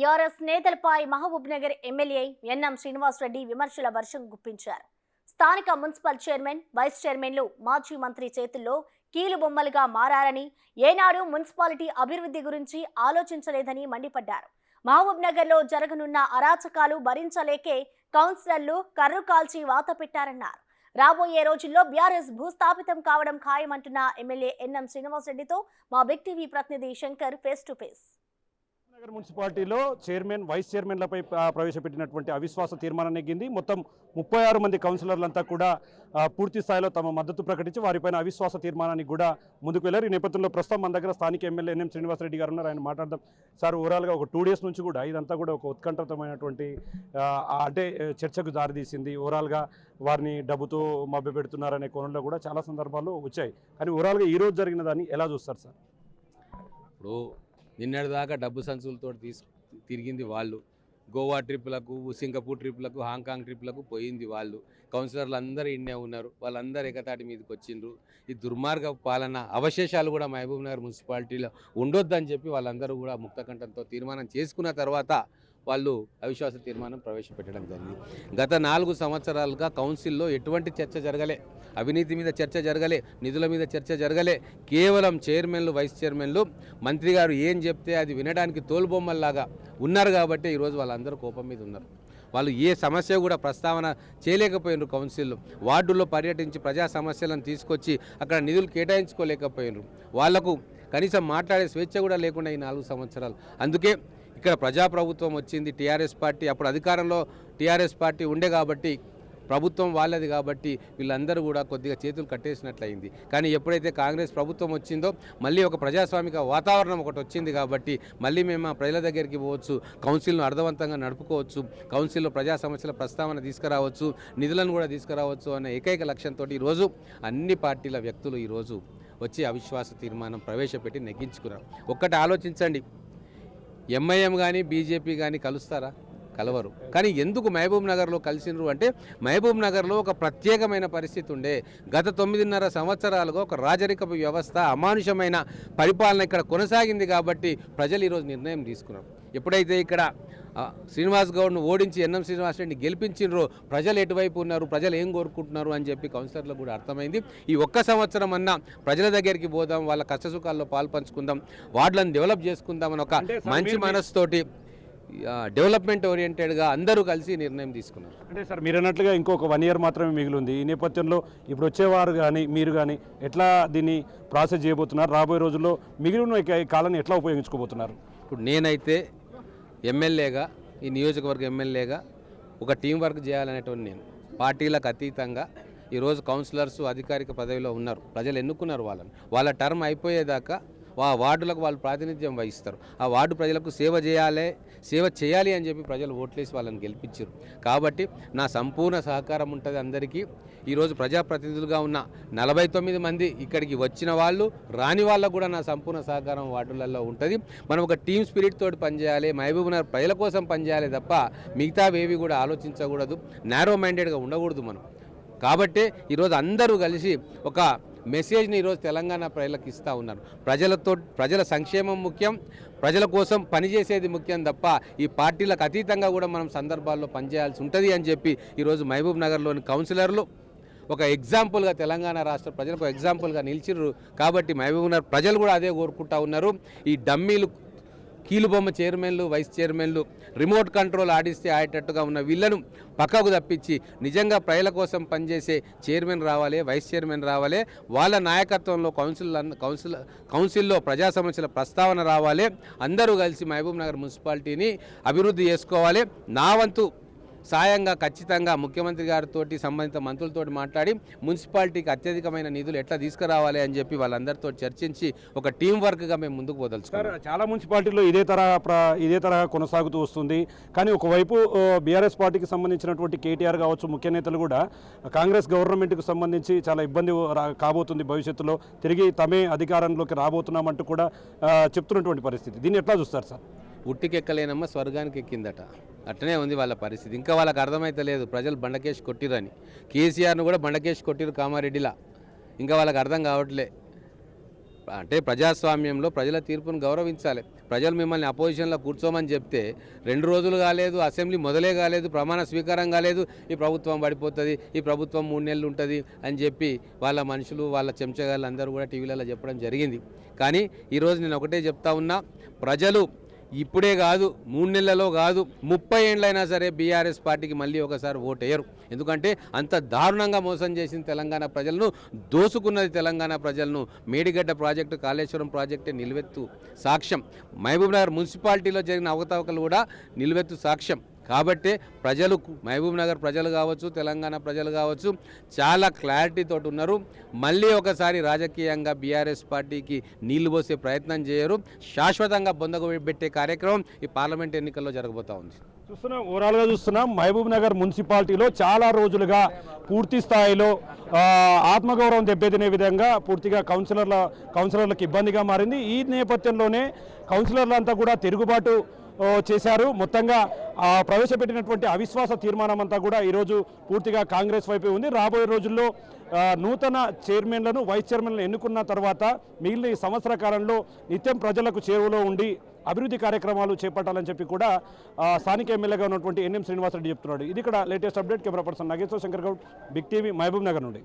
BRS నేతలపై Mahabubnagar MLA NM Srinivasa Reddy విమర్శల వర్షం గుప్పించారు. స్థానిక మున్సిపల్ చైర్మన్, వైస్ చైర్మన్లు మాజీ మంత్రి చేతుల్లో కీలుబొమ్మలుగా మారారని, ఏనాడు మున్సిపాలిటీ అభివృద్ధి గురించి ఆలోచించలేదని మండిపడ్డారు. మహబూబ్నగర్లో జరగనున్న అరాచకాలు భరించలేకే కౌన్సిలర్లు కర్రు కాల్చి వాత పెట్టారన్నారు. రాబోయే రోజుల్లో బీఆర్ఎస్ భూస్థాపితం కావడం ఖాయమంటున్న ఎమ్మెల్యే ఎన్ఎం శ్రీనివాసరెడ్డితో మా బిగ్ టీవీ ప్రతినిధి Shankar face to face. Nagar మున్సిపాలిటీలో చైర్మన్, వైస్ చైర్మన్లపై ప్రవేశపెట్టినటువంటి అవిశ్వాస తీర్మానం నెగ్గింది. మొత్తం 36 మంది కౌన్సిలర్లంతా కూడా పూర్తి స్థాయిలో తమ మద్దతు ప్రకటించి వారిపైన అవిశ్వాస తీర్మానానికి కూడా ముందుకు వెళ్లారు. ఈ నేపథ్యంలో ప్రస్తుతం మన దగ్గర స్థానిక ఎమ్మెల్యే ఎన్ఎం శ్రీనివాసరెడ్డి గారు ఉన్నారు. ఆయన మాట్లాడదాం. సార్, ఓవరాల్గా ఒక 2 డేస్ నుంచి కూడా ఇదంతా కూడా ఒక ఉత్కంఠితమైనటువంటి అంటే చర్చకు దారితీసింది. ఓవరాల్గా వారిని డబ్బుతో మభ్యపెడుతున్నారనే కోణంలో కూడా చాలా సందర్భాలు వచ్చాయి. కానీ ఓవరాల్గా ఈరోజు జరిగిన దాన్ని ఎలా చూస్తారు సార్? ఇప్పుడు నిన్నటిదాకా డబ్బు సంచులతో తిరిగింది వాళ్ళు, గోవా ట్రిప్లకు, సింగపూర్ ట్రిప్లకు, హాంకాంగ్ ట్రిప్లకు పోయింది వాళ్ళు. కౌన్సిలర్లు అందరూ ఇన్నే ఉన్నారు, వాళ్ళందరూ ఏకతాటి మీదకి వచ్చిండ్రు. ఈ దుర్మార్గ పాలన అవశేషాలు కూడా మహబూబ్నగర్ మున్సిపాలిటీలో ఉండొద్దని చెప్పి వాళ్ళందరూ కూడా ముక్తకంఠంతో తీర్మానం చేసుకున్న తర్వాత వాళ్ళు అవిశ్వాస తీర్మానం ప్రవేశపెట్టడం జరిగింది. గత 4 సంవత్సరాలుగా కౌన్సిల్లో ఎటువంటి చర్చ జరగలే, అవినీతి మీద చర్చ జరగలే, నిధుల మీద చర్చ జరగలే. కేవలం చైర్మన్లు, వైస్ చైర్మన్లు, మంత్రి గారు ఏం చెప్తే అది వినడానికి తోలుబొమ్మల్లాగా ఉన్నారు. కాబట్టి ఈరోజు వాళ్ళందరూ కోపం మీద ఉన్నారు. వాళ్ళు ఏ సమస్య కూడా ప్రస్తావన చేయలేకపోయినారు. కౌన్సిల్లో వార్డుల్లో పర్యటించి ప్రజా సమస్యలను తీసుకొచ్చి అక్కడ నిధులు కేటాయించుకోలేకపోయినారు. వాళ్లకు కనీసం మాట్లాడే స్వేచ్ఛ కూడా లేకుండా ఈ 4 సంవత్సరాలు. అందుకే ఇక్కడ ప్రజాప్రభుత్వం వచ్చింది. టీఆర్ఎస్ పార్టీ అప్పుడు అధికారంలో టీఆర్ఎస్ పార్టీ ఉండే కాబట్టి, ప్రభుత్వం వాళ్ళది కాబట్టి వీళ్ళందరూ కూడా కొద్దిగా చేతులు కట్టేసినట్లయింది. కానీ ఎప్పుడైతే కాంగ్రెస్ ప్రభుత్వం వచ్చిందో మళ్ళీ ఒక ప్రజాస్వామిక వాతావరణం ఒకటి వచ్చింది కాబట్టి మళ్ళీ మేము ప్రజల దగ్గరికి పోవచ్చు, కౌన్సిల్ను అర్థవంతంగా నడుపుకోవచ్చు, కౌన్సిల్లో ప్రజా సమస్యల ప్రస్తావన తీసుకురావచ్చు, నిధులను కూడా తీసుకురావచ్చు అనే ఏకైక లక్ష్యంతో ఈరోజు అన్ని పార్టీల వ్యక్తులు ఈరోజు వచ్చి అవిశ్వాస తీర్మానం ప్రవేశపెట్టి నెగ్గించుకున్నారు. ఒక్కటి ఆలోచించండి, ఎంఐఎం కానీ బీజేపీ కానీ కలుస్తారా? కలవరు. కానీ ఎందుకు మహబూబ్ నగర్లో కలిసినరు అంటే, మహబూబ్ నగర్లో ఒక ప్రత్యేకమైన పరిస్థితి ఉండే. గత 9.5 సంవత్సరాలుగా ఒక రాజరికపు వ్యవస్థ, అమానుషమైన పరిపాలన ఇక్కడ కొనసాగింది కాబట్టి ప్రజలు ఈరోజు నిర్ణయం తీసుకున్నారు. ఎప్పుడైతే ఇక్కడ శ్రీనివాస్ గౌడ్ను ఓడించి ఎన్ఎం శ్రీనివాసరెడ్డిని గెలిపించినరో ప్రజలు ఎటువైపు ఉన్నారు, ప్రజలు ఏం కోరుకుంటున్నారు అని చెప్పి కౌన్సిలర్లకు కూడా అర్థమైంది. ఈ 1 సంవత్సరం అన్నా ప్రజల దగ్గరికి పోదాం, వాళ్ళ కష్టసుఖాల్లో పాల్పంచుకుందాం, వార్డులను డెవలప్ చేసుకుందాం అని ఒక మంచి మనసుతోటి డెవలప్మెంట్ ఓరియంటెడ్గా అందరూ కలిసి నిర్ణయం తీసుకున్నారు. అంటే సార్, మీరు అన్నట్లుగా ఇంకొక 1 ఇయర్ మాత్రమే మిగిలింది. ఈ నేపథ్యంలో ఇప్పుడు వచ్చేవారు కానీ మీరు కానీ ఎట్లా దీన్ని ప్రాసెస్ చేయబోతున్నారు? రాబోయే రోజుల్లో మిగిలిన ఈ కాలాన్ని ఎట్లా ఉపయోగించుకోబోతున్నారు? ఇప్పుడు నేనైతే ఎమ్మెల్యేగా, ఈ నియోజకవర్గ ఎమ్మెల్యేగా ఒక టీం వర్క్ చేయాలనేటువంటి నేను పార్టీలకు అతీతంగా ఈరోజు కౌన్సిలర్స్ అధికారిక పదవిలో ఉన్నారు, ప్రజలు ఎన్నుకున్నారు వాళ్ళని. వాళ్ళ టర్మ్ అయిపోయేదాకా ఆ వార్డులకు వాళ్ళు ప్రాతినిధ్యం వహిస్తారు. ఆ వార్డు ప్రజలకు సేవ చేయాలి అని చెప్పి ప్రజలు ఓట్లేసి వాళ్ళని గెలిపించారు. కాబట్టి నా సంపూర్ణ సహకారం ఉంటుంది అందరికీ. ఈరోజు ప్రజాప్రతినిధులుగా ఉన్న 49 మంది ఇక్కడికి వచ్చిన వాళ్ళు, రాని వాళ్ళకు కూడా నా సంపూర్ణ సహకారం వార్డులలో ఉంటుంది. మనం ఒక టీమ్ స్పిరిట్ తోటి పనిచేయాలి, మహబూబ్నగర్ ప్రజల కోసం పనిచేయాలి తప్ప మిగతావేవి కూడా ఆలోచించకూడదు, నారో మైండెడ్గా ఉండకూడదు మనం. కాబట్టే ఈరోజు అందరూ కలిసి ఒక మెసేజ్ని ఈరోజు తెలంగాణ ప్రజలకు ఇస్తూ ఉన్నారు. ప్రజల సంక్షేమం ముఖ్యం, ప్రజల కోసం పనిచేసేది ముఖ్యం తప్ప ఈ పార్టీలకు అతీతంగా కూడా మనం సందర్భాల్లో పనిచేయాల్సి ఉంటుంది అని చెప్పి ఈరోజు మహబూబ్ నగర్లోని కౌన్సిలర్లు ఒక ఎగ్జాంపుల్గా, తెలంగాణ రాష్ట్ర ప్రజలకు ఎగ్జాంపుల్గా నిలిచిర్రు. కాబట్టి మహబూబ్ నగర్ ప్రజలు కూడా అదే కోరుకుంటూ ఉన్నారు. ఈ డమ్మీలు, కీలుబొమ్మ చైర్మన్లు, వైస్ చైర్మన్లు, రిమోట్ కంట్రోల్ ఆడిస్తే ఆడేటట్టుగా ఉన్న వీళ్ళను పక్కకు తప్పించి నిజంగా ప్రజల కోసం పనిచేసే చైర్మన్ రావాలి, వైస్ చైర్మన్ రావాలి, వాళ్ళ నాయకత్వంలో కౌన్సిల్లో ప్రజా సమస్యల ప్రస్తావన రావాలి. అందరూ కలిసి మహబూబ్ నగర్ మున్సిపాలిటీని అభివృద్ధి చేసుకోవాలి. నా వంతు సాయంగా ఖచ్చితంగా ముఖ్యమంత్రి గారితో, సంబంధిత మంత్రులతో మాట్లాడి మున్సిపాలిటీకి అత్యధికమైన నిధులు ఎట్లా తీసుకురావాలి అని చెప్పి వాళ్ళందరితో చర్చించి ఒక టీం వర్క్గా మేము ముందుకు పోదలుచుకున్నాం. చాలా మున్సిపాలిటీల్లో ఇదే తరహా కొనసాగుతూ వస్తుంది. కానీ ఒకవైపు బీఆర్ఎస్ పార్టీకి సంబంధించినటువంటి కేటీఆర్ కావచ్చు, ముఖ్య నేతలు కూడా కాంగ్రెస్ గవర్నమెంట్కి సంబంధించి చాలా ఇబ్బంది కాబోతుంది, భవిష్యత్తులో తిరిగి తమే అధికారంలోకి రాబోతున్నామంటూ కూడా చెప్తున్నటువంటి పరిస్థితి. దీన్ని ఎట్లా చూస్తారు సార్? ఉట్టికెక్కలేనమ్మ స్వర్గానికి ఎక్కిందట, అట్టనే ఉంది వాళ్ళ పరిస్థితి. ఇంకా వాళ్ళకి అర్థమైతే లేదు ప్రజలు బండకేసి కొట్టిరని. కేసీఆర్ను కూడా బండకేసి కొట్టిరు కామారెడ్డిలా, ఇంకా వాళ్ళకి అర్థం కావట్లే. అంటే ప్రజాస్వామ్యంలో ప్రజల తీర్పును గౌరవించాలి. ప్రజలు మిమ్మల్ని అపోజిషన్లో కూర్చోమని చెప్తే 2 రోజులు కాలేదు, అసెంబ్లీ మొదలే కాలేదు, ప్రమాణ స్వీకారం కాలేదు, ఈ ప్రభుత్వం పడిపోతుంది, ఈ ప్రభుత్వం 3 నెలలు ఉంటుంది అని చెప్పి వాళ్ళ మనుషులు వాళ్ళ చెంచగాళ్ళు అందరూ కూడా టీవీలలో చెప్పడం జరిగింది. కానీ ఈరోజు నేను ఒకటే చెప్తా ఉన్నా, ప్రజలు ఇప్పుడే కాదు, 3 నెలలలో కాదు, 30 ఏళ్ళైనా సరే బీఆర్ఎస్ పార్టీకి మళ్ళీ ఒకసారి ఓటేయరు. ఎందుకంటే అంత దారుణంగా మోసం చేసిన తెలంగాణ ప్రజలను, దోసుకున్నది తెలంగాణ ప్రజలను. మేడిగడ్డ ప్రాజెక్టు, కాళేశ్వరం ప్రాజెక్టే నిలువెత్తు సాక్ష్యం. మహబూబ్నగర్ మున్సిపాలిటీలో జరిగిన అవకతవకలు కూడా నిలువెత్తు సాక్ష్యం. కాబట్టి ప్రజలు, మహబూబ్నగర్ ప్రజలు కావచ్చు, తెలంగాణ ప్రజలు కావచ్చు, చాలా క్లారిటీతో ఉన్నారు. మళ్ళీ ఒకసారి రాజకీయంగా బీఆర్ఎస్ పార్టీకి నీళ్లు పోసే ప్రయత్నం చేయరు. శాశ్వతంగా బొందగబెట్టే కార్యక్రమం ఈ పార్లమెంట్ ఎన్నికల్లో జరగబోతా ఉంది. ఓవరాల్గా చూస్తున్నాం, మహబూబ్నగర్ మున్సిపాలిటీలో చాలా రోజులుగా పూర్తి స్థాయిలో ఆత్మగౌరవం దెబ్బతినే విధంగా పూర్తిగా కౌన్సిలర్లకు ఇబ్బందిగా మారింది. ఈ నేపథ్యంలోనే కౌన్సిలర్లంతా కూడా తిరుగుబాటు చేశారు. మొత్తంగా ప్రవేశపెట్టినటువంటి అవిశ్వాస తీర్మానం అంతా కూడా ఈరోజు పూర్తిగా కాంగ్రెస్ వైపే ఉంది. రాబోయే రోజుల్లో నూతన చైర్మన్లను, వైస్ చైర్మన్లను ఎన్నుకున్న తర్వాత మిగిలిన ఈ సంవత్సర కాలంలో నిత్యం ప్రజలకు చేరువలో ఉండి అభివృద్ధి కార్యక్రమాలు చేపట్టాలని చెప్పి కూడా స్థానిక ఎమ్మెల్యేగా ఉన్నటువంటి ఎన్ఎం శ్రీనివాసరెడ్డి చెప్తున్నాడు. ఇది ఇక్కడ latest update. Camera person Nageswara Shankar Goud, big TV, Mahabubnagar నుండి.